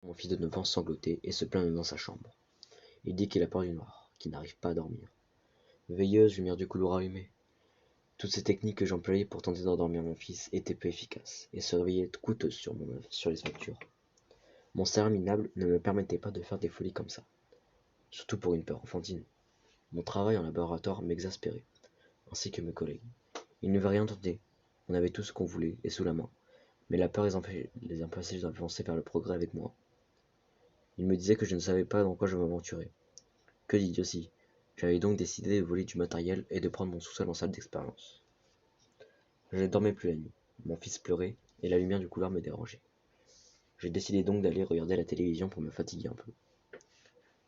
Mon fils de 9 ans sanglotait et se plaint dans sa chambre. Il dit qu'il a peur du noir, qu'il n'arrive pas à dormir. Veilleuse, lumière du couloir allumée. Toutes ces techniques que j'employais pour tenter d'endormir mon fils étaient peu efficaces et se réveillaient coûteuses sur les factures. Mon cerveau minable ne me permettait pas de faire des folies comme ça, surtout pour une peur enfantine. Mon travail en laboratoire m'exaspérait, ainsi que mes collègues. Ils ne veulent rien tenter. On avait tout ce qu'on voulait et sous la main, mais la peur les empêchait d'avancer vers le progrès avec moi. Ils me disaient que je ne savais pas dans quoi je m'aventurais. Que d'idiotie! J'avais donc décidé de voler du matériel et de prendre mon sous-sol en salle d'expérience. Je ne dormais plus la nuit. Mon fils pleurait et la lumière du couloir me dérangeait. J'ai décidé donc d'aller regarder la télévision pour me fatiguer un peu.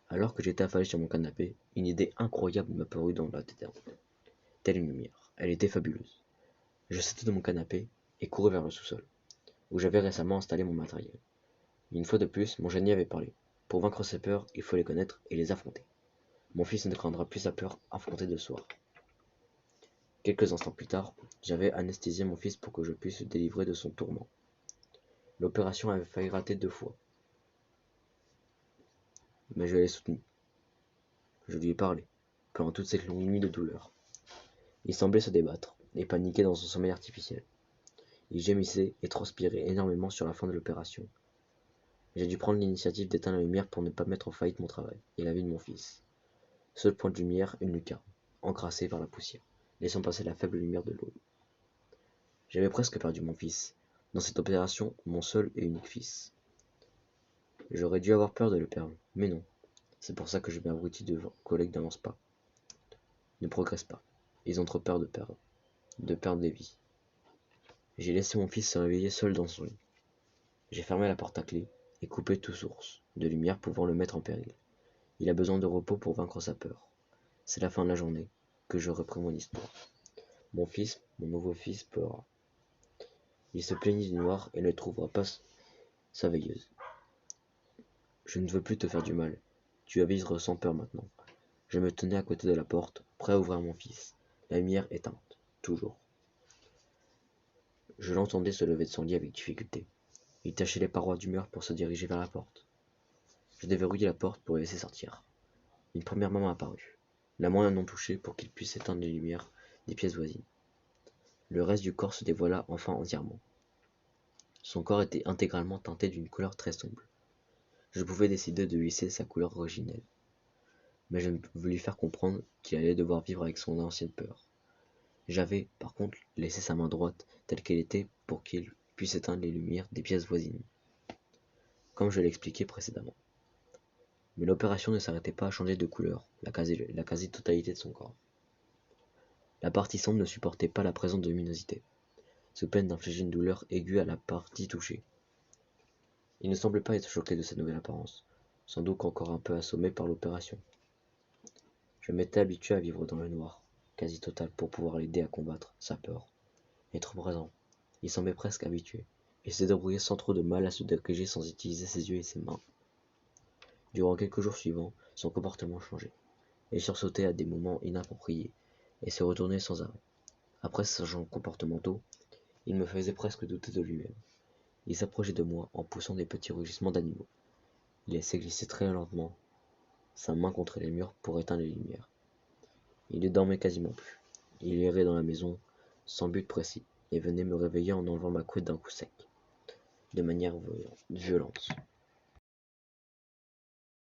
Alors que j'étais affalé sur mon canapé, une idée incroyable m'apparut dans la tête. Telle une lumière. Elle était fabuleuse. Je sautai de mon canapé et courus vers le sous-sol, où j'avais récemment installé mon matériel. Une fois de plus, mon génie avait parlé. Pour vaincre ses peurs, il faut les connaître et les affronter. Mon fils ne craindra plus sa peur affrontée de soir. Quelques instants plus tard, j'avais anesthésié mon fils pour que je puisse le délivrer de son tourment. L'opération avait failli rater 2 fois. Mais je l'ai soutenu. Je lui ai parlé, pendant toute cette longue nuit de douleur. Il semblait se débattre, et paniquer dans son sommeil artificiel. Il gémissait et transpirait énormément sur la fin de l'opération. J'ai dû prendre l'initiative d'éteindre la lumière pour ne pas mettre en faillite mon travail, et la vie de mon fils. Seul point de lumière, une lucarne, encrassée par la poussière, laissant passer la faible lumière de l'aube. J'avais presque perdu mon fils, dans cette opération, mon seul et unique fils. J'aurais dû avoir peur de le perdre, mais non. C'est pour ça que je m'abrutis de collègues n'avancent pas, ne progressent pas. Ils ont trop peur de perdre des vies. J'ai laissé mon fils se réveiller seul dans son lit. J'ai fermé la porte à clé et coupé toute source de lumière pouvant le mettre en péril. Il a besoin de repos pour vaincre sa peur. C'est la fin de la journée que je reprends mon histoire. Mon fils, mon nouveau fils, pleura. Il se plaignit du noir et ne trouvera pas sa veilleuse. Je ne veux plus te faire du mal. Tu vas vivre sans peur maintenant. Je me tenais à côté de la porte, prêt à ouvrir mon fils. La lumière éteinte, toujours. Je l'entendais se lever de son lit avec difficulté. Il tâchait les parois du mur pour se diriger vers la porte. Je déverrouillai la porte pour le laisser sortir. Une première main apparut, la main non touchée pour qu'il puisse éteindre les lumières des pièces voisines. Le reste du corps se dévoila enfin entièrement. Son corps était intégralement teinté d'une couleur très sombre. Je pouvais décider de lui laisser sa couleur originelle, mais je veux lui faire comprendre qu'il allait devoir vivre avec son ancienne peur. J'avais, par contre, laissé sa main droite telle qu'elle était pour qu'il puisse éteindre les lumières des pièces voisines, comme je l'expliquais précédemment. Mais l'opération ne s'arrêtait pas à changer de couleur la quasi-totalité de son corps. La partie sombre ne supportait pas la présence de luminosité, sous peine d'infliger une douleur aiguë à la partie touchée. Il ne semblait pas être choqué de cette nouvelle apparence, sans doute encore un peu assommé par l'opération. Je m'étais habitué à vivre dans le noir, quasi total, pour pouvoir l'aider à combattre sa peur. Être présent, il semblait presque habitué, et se débrouillait sans trop de mal à se diriger sans utiliser ses yeux et ses mains. Durant quelques jours suivants, son comportement changeait. Il sursautait à des moments inappropriés, et se retournait sans arrêt. Après ces changements comportementaux, il me faisait presque douter de lui-même. Il s'approchait de moi en poussant des petits rugissements d'animaux. Il laissait glisser très lentement sa main contre les murs pour éteindre les lumières. Il ne dormait quasiment plus. Il errait dans la maison, sans but précis, et venait me réveiller en enlevant ma couette d'un coup sec, de manière violente.